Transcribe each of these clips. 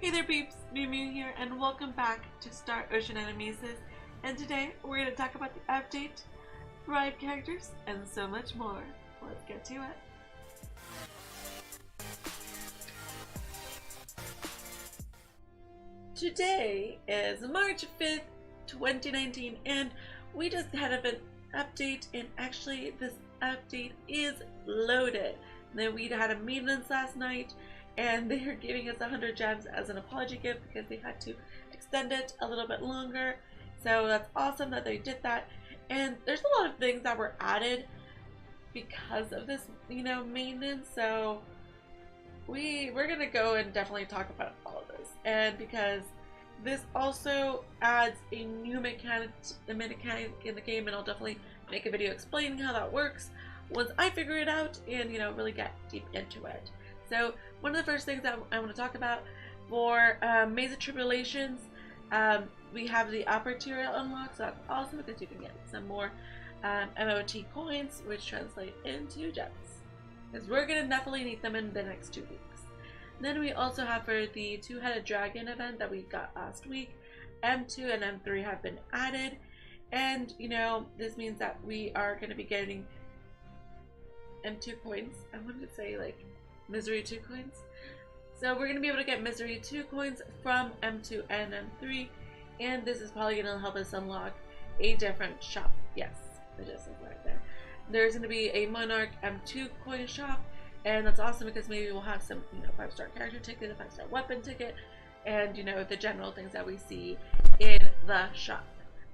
Hey there peeps, mewmew here and welcome back to Star Ocean Anamnesis, and today we're going to talk about the update, ride characters, and so much more. Let's get to it. Today is March 5th, 2019, and we just had an update, and actually this update is loaded. Then we had a maintenance last night, and they are giving us 100 gems as an apology gift because they had to extend it a little bit longer. So that's awesome that they did that. And there's a lot of things that were added because of this, maintenance. So we're gonna go and definitely talk about all of this. And because this also adds a new mechanic in the game, and I'll definitely make a video explaining how that works once I figure it out and really get deep into it. So one of the first things that I want to talk about for Maze of Tribulations, we have the upper tier unlocked, so that's awesome because you can get some more MOT coins, which translate into gems, because we're going to definitely need them in the next 2 weeks. Then we also have for the Two-Headed Dragon event that we got last week, M2 and M3 have been added, and this means that we are going to be getting M2 coins. I wanted to say like Misery 2 coins. So we're going to be able to get Misery 2 coins from M2 and M3, and this is probably going to help us unlock a different shop. Yes, it just is right there. There's going to be a Monarch M2 coin shop, and that's awesome because maybe we'll have some 5-star character ticket, a 5-star weapon ticket, and the general things that we see in the shop.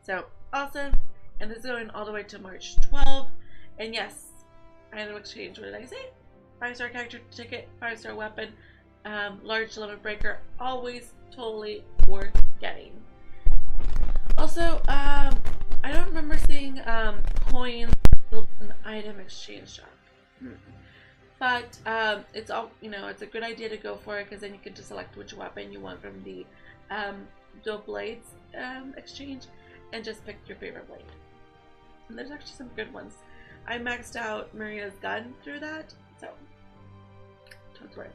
So awesome. And this is going all the way to March 12th. And yes, item exchange, what did I say? 5-star character ticket, 5-star weapon, large limit breaker, always totally worth getting. Also, I don't remember seeing coins in the item exchange shop. But it's all it's a good idea to go for it, because then you can just select which weapon you want from the dual blades exchange and just pick your favorite blade. And there's actually some good ones. I maxed out Maria's gun through that, so that's right.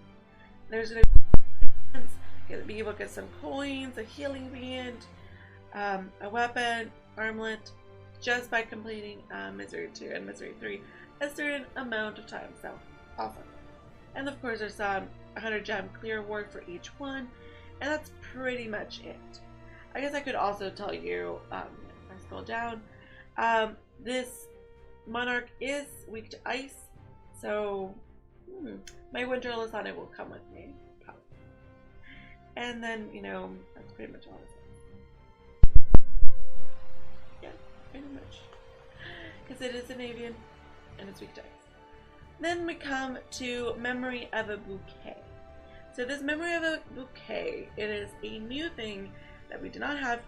There's gonna be able to get some coins, a healing band, a weapon, armlet, just by completing Misery 2 and Misery 3 a certain amount of time. So awesome. And of course there's 100 gem clear reward for each one, and that's pretty much it. I guess I could also tell you, if I scroll down, this Monarch is weak to ice, so my winter lasagna will come with me. And then, that's pretty much all it is. Yeah, pretty much. Because it is an avian and it's weak to ice. Then we come to Memory of a Bouquet. So this Memory of a Bouquet, it is a new thing that we did not have,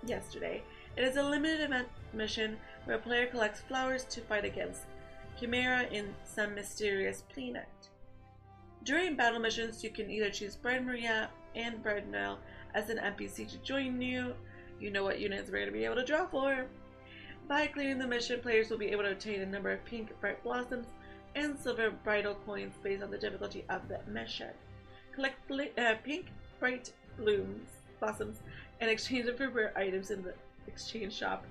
yesterday. It is a limited event mission where a player collects flowers to fight against Chimera in some mysterious planet. During battle missions, you can either choose Bride Maria and Bride Nell as an NPC to join you. You know what units we're going to be able to draw for. By clearing the mission, players will be able to obtain a number of pink bright blossoms and silver bridal coins based on the difficulty of the mission. Collect pink bright blossoms and exchange them for rare items in the exchange shop.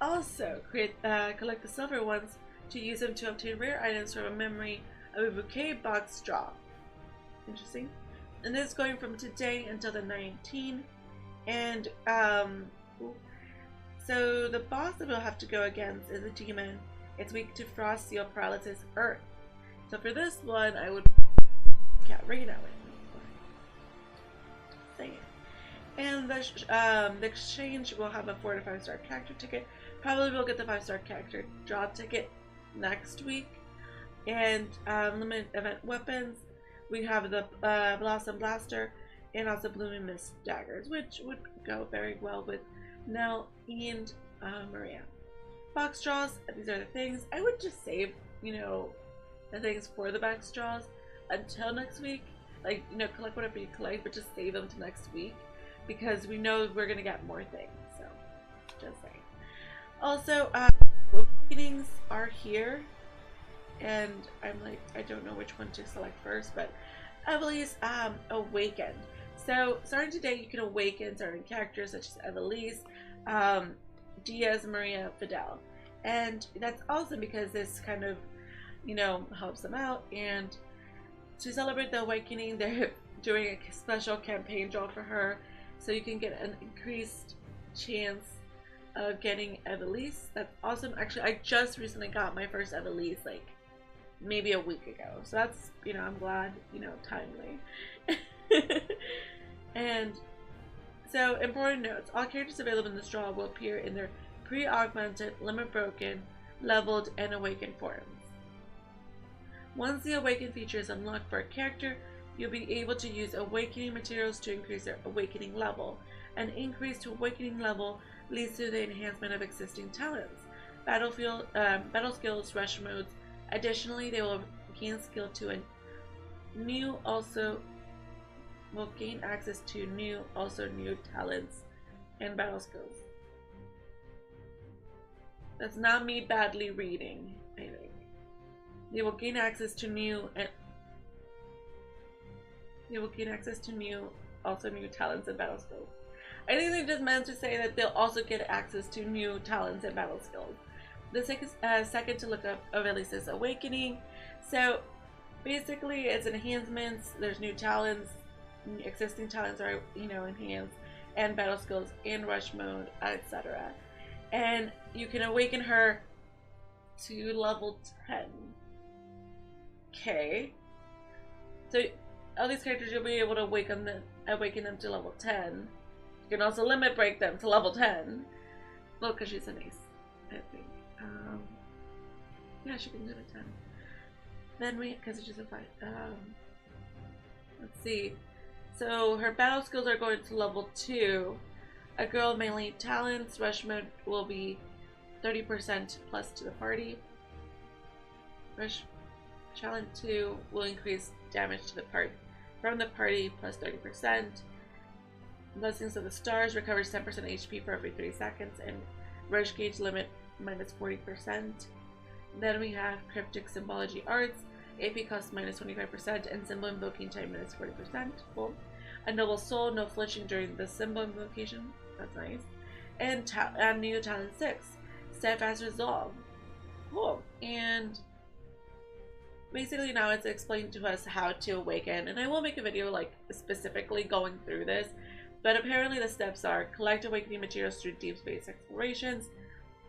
Also, collect the silver ones to use them to obtain rare items from a Memory of a Bouquet box draw. Interesting. And this is going from today until the 19th. And so the boss that we'll have to go against is a demon. It's weak to frost, steel, paralysis, earth. So for this one, I would right now. And the exchange will have a 4 to 5-star character ticket. Probably we'll get the 5-star character draw ticket next week. And limited event weapons, we have the Blossom Blaster and also Blooming Mist daggers, which would go very well with Nell and Maria. Box draws, these are the things. I would just save, the things for the box draws until next week. Like, collect whatever you collect, but just save them to next week, because we know we're going to get more things. So, just saying. Also, meetings are here, and I'm like, I don't know which one to select first, but Evelise awakened. So starting today, you can awaken certain characters such as Evelise, Diaz, Maria, Fidel, and that's awesome because this kind of, you know, helps them out. And to celebrate the awakening, they're doing a special campaign draw for her, so you can get an increased chance of getting Evelise. That's awesome. Actually, I just recently got my first Evelise, like maybe a week ago, so that's, you know, I'm glad, you know, timely. And so, important notes: all characters available in this draw will appear in their pre-augmented, limit broken, leveled, and awakened forms. Once the awakened feature is unlocked for a character, you'll be able to use awakening materials to increase their awakening level. An increase to awakening level leads to the enhancement of existing talents, battle skills, rush modes. Additionally, they will gain skill to a new, also will gain access to new talents and battle skills. That's not me badly reading, I think. They will gain access to new talents and battle skills. I think they just meant to say that they'll also get access to new talents and battle skills. The second to look up Evelise's awakening. So basically it's enhancements, there's new talents, existing talents are, you know, enhanced, and battle skills in rush mode, etc. And you can awaken her to level 10. Okay. So all these characters, you'll be able to awaken them to level 10. You can also limit break them to level 10. Well, because she's an ace, I think. Yeah, she can go to 10. Then because it's just a 5. Let's see. So her battle skills are going to level 2. A girl mainly talents. Rush mode will be 30% plus to the party. Rush challenge 2 will increase damage to the from the party plus 30%. Blessings of the Stars recovers 10% HP for every 3 seconds, and rush gauge limit minus 40%. Then we have Cryptic Symbology Arts. AP cost minus 25%, and symbol invoking time minus 40%. Cool. A Noble Soul, no flinching during the symbol invocation. That's nice. And new talent 6, Steadfast Resolve. Cool. And basically now it's explained to us how to awaken, and I will make a video like specifically going through this, but apparently the steps are: collect awakening materials through deep space explorations.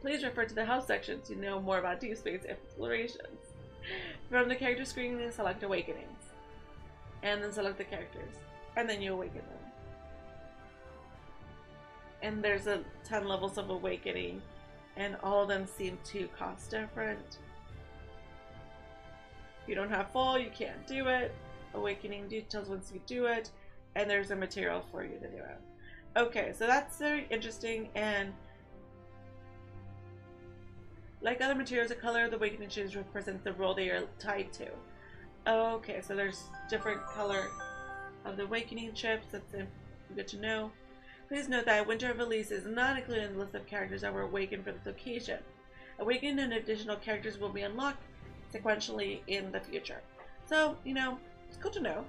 Please refer to the help section to know more about deep space explorations. From the character screen, select awakenings, and then select the characters, and then you awaken them. And there's 10 levels of awakening, and all of them seem to cost different. If you don't have full, you can't do it. Awakening details once you do it, and there's a material for you to do it. Okay, so that's very interesting, and like other materials, the color of the awakening shoes represents the role they are tied to. Okay, so there's different color of the awakening chips. That's good to know. Please note that Winter of Elise is not included in the list of characters that were awakened for this occasion. Awakened and additional characters will be unlocked sequentially in the future. So, you know, it's good to know.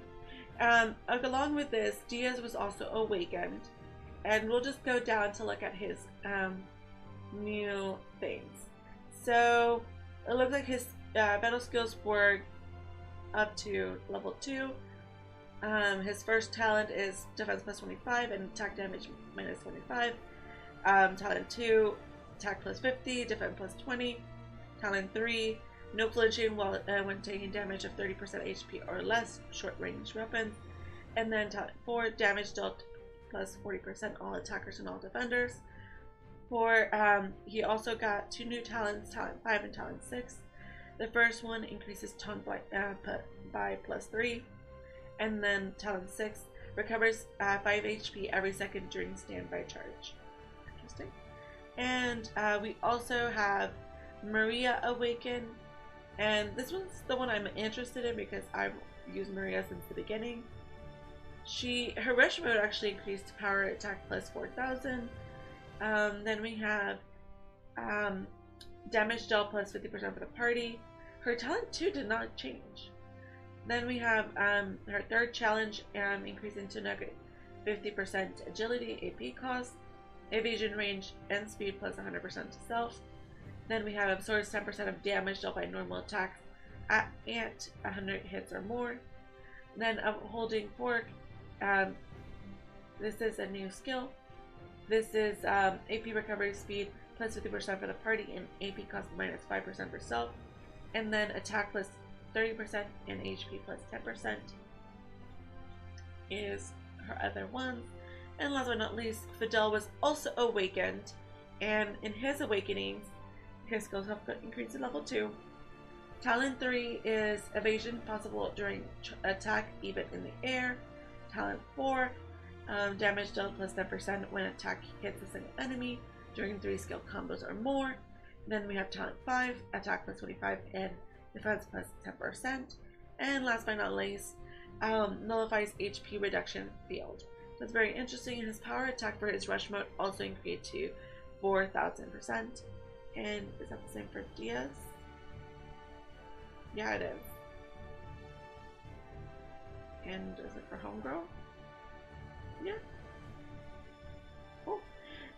Along with this, Diaz was also awakened, and we'll just go down to look at his new things. So it looks like his battle skills were up to level 2. His first talent is defense plus 25 and attack damage minus 25. Talent 2, attack plus 50, defense plus 20. Talent 3, no flinching when taking damage of 30% HP or less, short range weapons. And then talent 4, damage dealt plus 40% all attackers and all defenders. He also got 2 new talents, talent 5 and talent 6. The first one increases taunt by plus 3, and then talent 6 recovers 5 HP every second during standby charge. Interesting. And we also have Maria Awaken, and this one's the one I'm interested in because I've used Maria since the beginning. Her rush mode actually increased power attack plus 4,000. Then we have damage dealt plus 50% for the party. Her talent 2 did not change. Then we have her third challenge, increasing to negative 50% agility, AP cost, evasion range, and speed plus 100% to self. Then we have absorbs 10% of damage dealt by normal attacks at 100 hits or more. Then holding fork, this is a new skill. This is AP recovery speed plus 50% for the party and AP cost minus 5% for self. And then attack plus 30% and HP plus 10% is her other one. And last but not least, Fidel was also awakened, and in his awakenings, his skills have increased to level 2. Talent 3 is evasion possible during attack even in the air. Talent 4, damage dealt plus 10% when attack hits a single enemy during 3 skill combos or more. Then we have talent 5, attack plus 25 and defense plus 10%. And last but not least, nullifies HP reduction field. That's very interesting. His power attack for his rush mode also increased to 4,000%. And is that the same for Diaz? Yeah, it is. And is it for Homegirl? Yeah. Cool.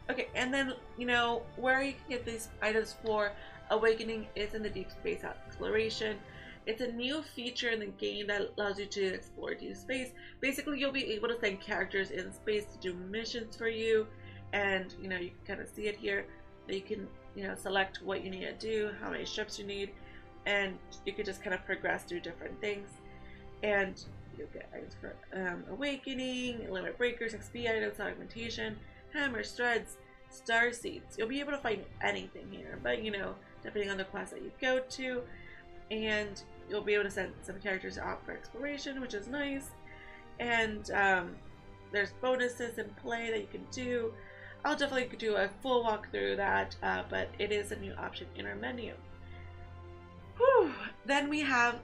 Okay, and then, you know, where you can get these items for Awakening is in the Deep Space Exploration. It's a new feature in the game that allows you to explore deep space. Basically, you'll be able to send characters in space to do missions for you, and you know, you can kind of see it here. You can, you know, select what you need to do, how many ships you need, and you can just kind of progress through different things. And you'll get items for Awakening, Limit Breakers, XP items, augmentation, hammers, threads, star seeds. You'll be able to find anything here, but you know, depending on the class that you go to. And you'll be able to send some characters out for exploration, which is nice. And there's bonuses in play that you can do. I'll definitely do a full walkthrough of that, but it is a new option in our menu. Whew. Then we have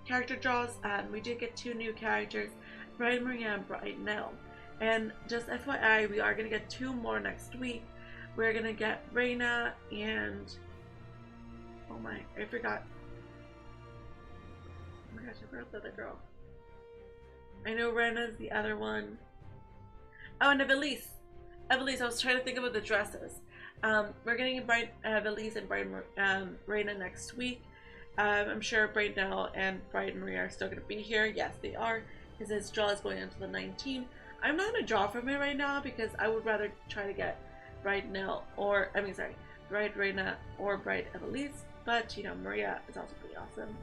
character draws. We did get 2 new characters, Bright Maria and Bright Nell. And just FYI, we are going to get 2 more next week. We're going to get Reina and... oh my, I forgot. Oh my gosh, I forgot the other girl. I know Rena's the other one. Oh, and Evelise. Evelise, I was trying to think about the dresses. We're getting Evelise and Bright Reina next week. I'm sure Bright Nell and Bright Maria are still going to be here. Yes, they are, because this draw is going into the 19th. I'm not going to draw from it right now because I would rather try to get Bright Nell or, Bright Reina or Bright Evelise. But, you know, Maria is also pretty awesome.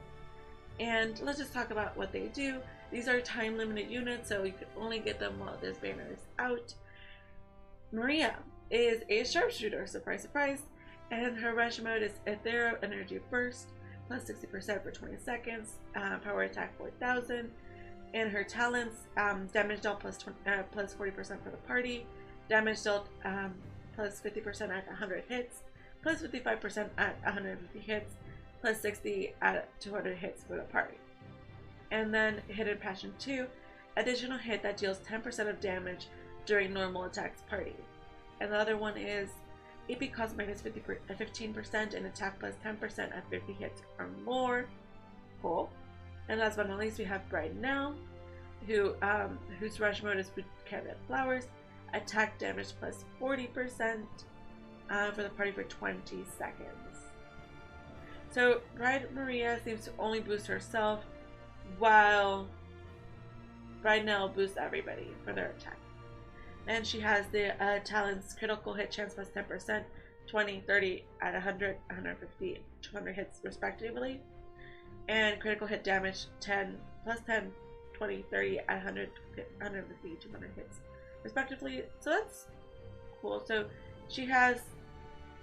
And let's just talk about what they do. These are time-limited units, so you can only get them while this banner is out. Maria is a sharpshooter, surprise, surprise. And her rush mode is Ethereal Energy Burst, plus 60% for 20 seconds, power attack 4,000. And her talents, damage dealt plus 40% for the party, damage dealt plus 50% at 100 hits, plus 55% at 150 hits, plus 60 at 200 hits for the party. And then Hidden Passion 2, additional hit that deals 10% of damage during normal attacks party. And the other one is AP cost minus 15% and attack plus 10% at 50 hits or more. Cool. And last but not least, we have Bright Nell, whose rush mode is Bouquet of Flowers, attack damage plus 40% for the party for 20 seconds. So Bright Maria seems to only boost herself, while Bright Nell boosts everybody for their attack. And she has the talents critical hit chance plus 10%, 20, 30 at 100, 150, 200 hits respectively. And critical hit damage 10 plus 10, 20, 30 at 100, 150, 200 hits respectively. So that's cool. So she has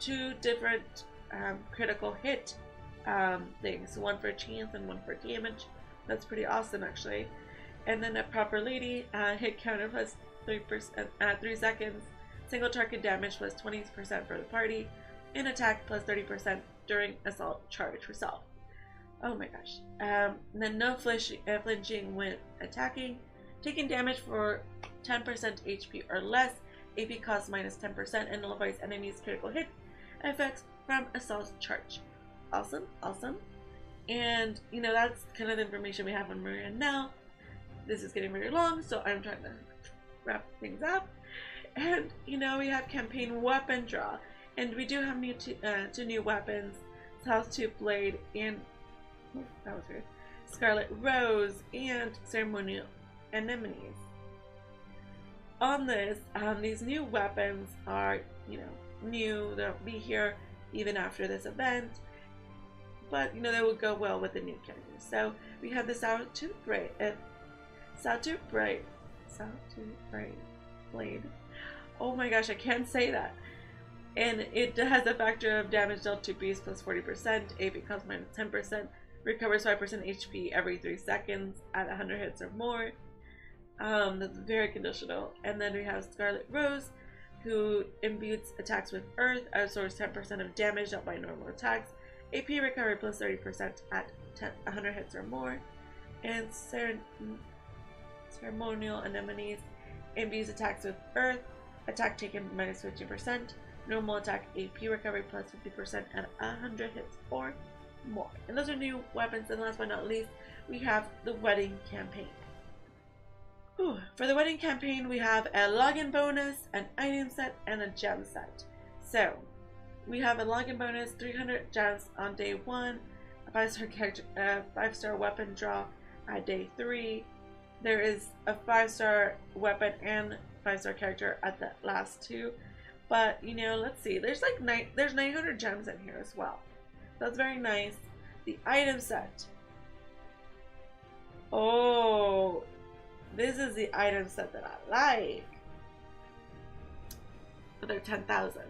2 different critical hit things, one for chance and one for damage. That's pretty awesome actually. And then a Proper Lady, hit counter plus 3% 3 seconds, single target damage plus 20% for the party, and attack plus 30% during assault charge for self. Oh my gosh. Then no flinching when attacking, taking damage for 10% HP or less, AP cost minus 10%, and nullifies enemies' critical hit effects from assault charge. Awesome, awesome. And you know, that's kind of the information we have on Maria now. This is getting very long, so I'm trying to wrap things up. And you know, we have campaign weapon draw, and we do have two new weapons: South-Tooth Blade and that was weird, Scarlet Rose and Ceremonial Anemones. On this, these new weapons are, you know, new. They'll be here even after this event, but you know, they will go well with the new characters. So we have the South-Tooth Blade. Oh my gosh, I can't say that. And it has a factor of damage dealt to beasts plus 40%, AP costs minus 10%, recovers 5% HP every 3 seconds at 100 hits or more. That's very conditional. And then we have Scarlet Rose, who imbues attacks with Earth, absorbs 10% of damage dealt by normal attacks, AP recovery plus 30% at 100 hits or more. And Ceremonial Anemones imbues attacks with Earth, attack taken minus 15%, normal attack AP recovery plus 50% at 100 hits or more. And those are new weapons. And last but not least, we have the wedding campaign. For the wedding campaign, we have a login bonus, an item set, and a gem set. So we have a login bonus, 300 gems on day 1, a 5-star character, 5-star weapon draw at day 3. There is a 5-star weapon and 5-star character at the last 2. But you know, let's see. There's like there's 900 gems in here as well. That's very nice. The item set. Oh, this is the item set that I like. But they're 10,000.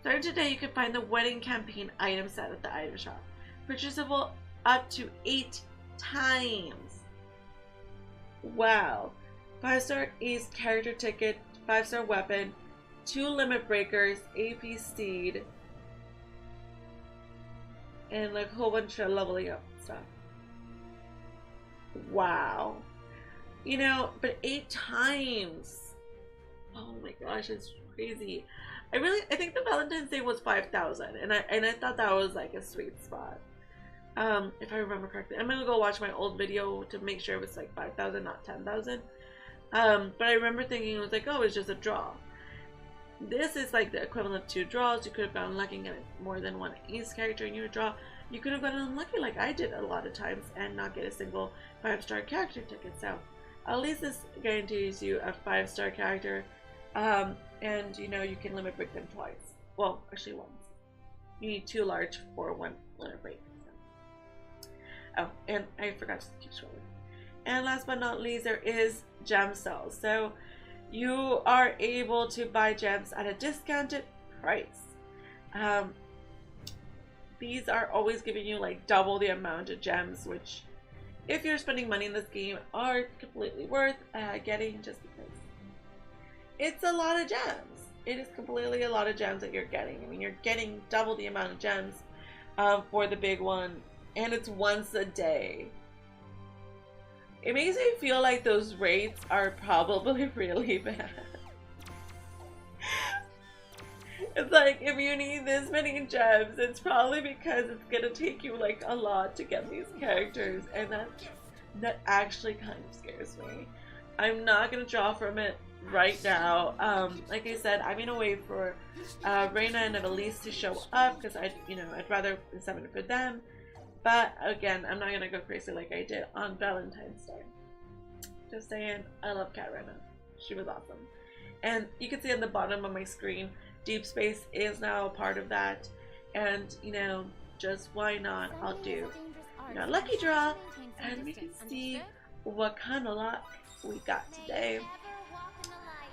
Starting today, you can find the wedding campaign item set at the item shop. Purchasable up to 8 times. Wow. 5-star ace character ticket, 5-star weapon, 2 limit breakers, AP steed, and like a whole bunch of leveling up stuff. Wow. You know, but 8 times. Oh my gosh, it's crazy. I think the Valentine's Day was 5,000, and I thought that was like a sweet spot. If I remember correctly. I'm gonna go watch my old video to make sure it was like 5,000, not 10,000. But I remember thinking it was like, oh, it's just a draw. This is like the equivalent to draws. You could have gotten lucky and get more than one ace character in your draw. You could have gotten unlucky like I did a lot of times and not get a single 5-star character ticket. So at least this guarantees you a 5-star character. And you know, you can limit break them twice. Well, actually once. You need 2 large for 1 limit break. So. Oh, and I forgot to keep scrolling. And last but not least, there is gem sales. So you are able to buy gems at a discounted price. These are always giving you like double the amount of gems, which if you're spending money in this game are completely worth getting, just because it's a lot of gems. It is completely a lot of gems that you're getting. I mean, you're getting double the amount of gems for the big one, and it's once a day. It makes me feel like those rates are probably really bad. It's like, if you need this many gems, it's probably because it's gonna take you like a lot to get these characters, and that actually kind of scares me. I'm not gonna draw from it right now. Like I said, I'm gonna wait for Reina and Elise to show up because I'd rather summon it for them. But again, I'm not gonna go crazy like I did on Valentine's Day. Just saying, I love Cat Reina. She was awesome. And you can see on the bottom of my screen, Deep Space is now a part of that. And you know, just why not? I'll do a lucky draw, and we can see what kind of luck we got today.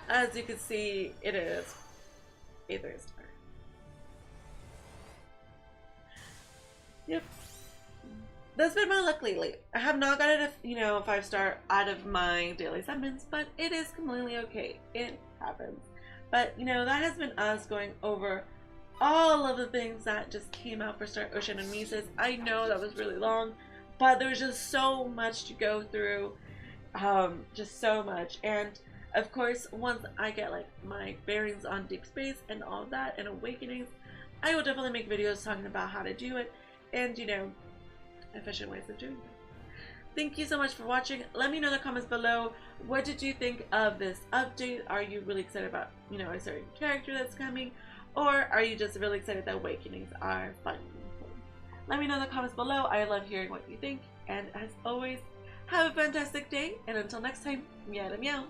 As you can see, it is a 3-star. Yep. That's been my luck lately. I have not gotten a 5-star out of my daily summons, but it is completely okay. It happens. But that has been us going over all of the things that just came out for Star Ocean Anamnesis. I know that was really long, but there's just so much to go through. Just so much. And of course, once I get like my bearings on Deep Space and all of that and Awakenings, I will definitely make videos talking about how to do it. And efficient ways of doing that. Thank you so much for watching. Let me know in the comments below, what did you think of this update? Are you really excited about, you know, a certain character that's coming? Or are you just really excited that Awakenings are fun? Let me know in the comments below. I love hearing what you think. And as always, have a fantastic day. And until next time, meow meow.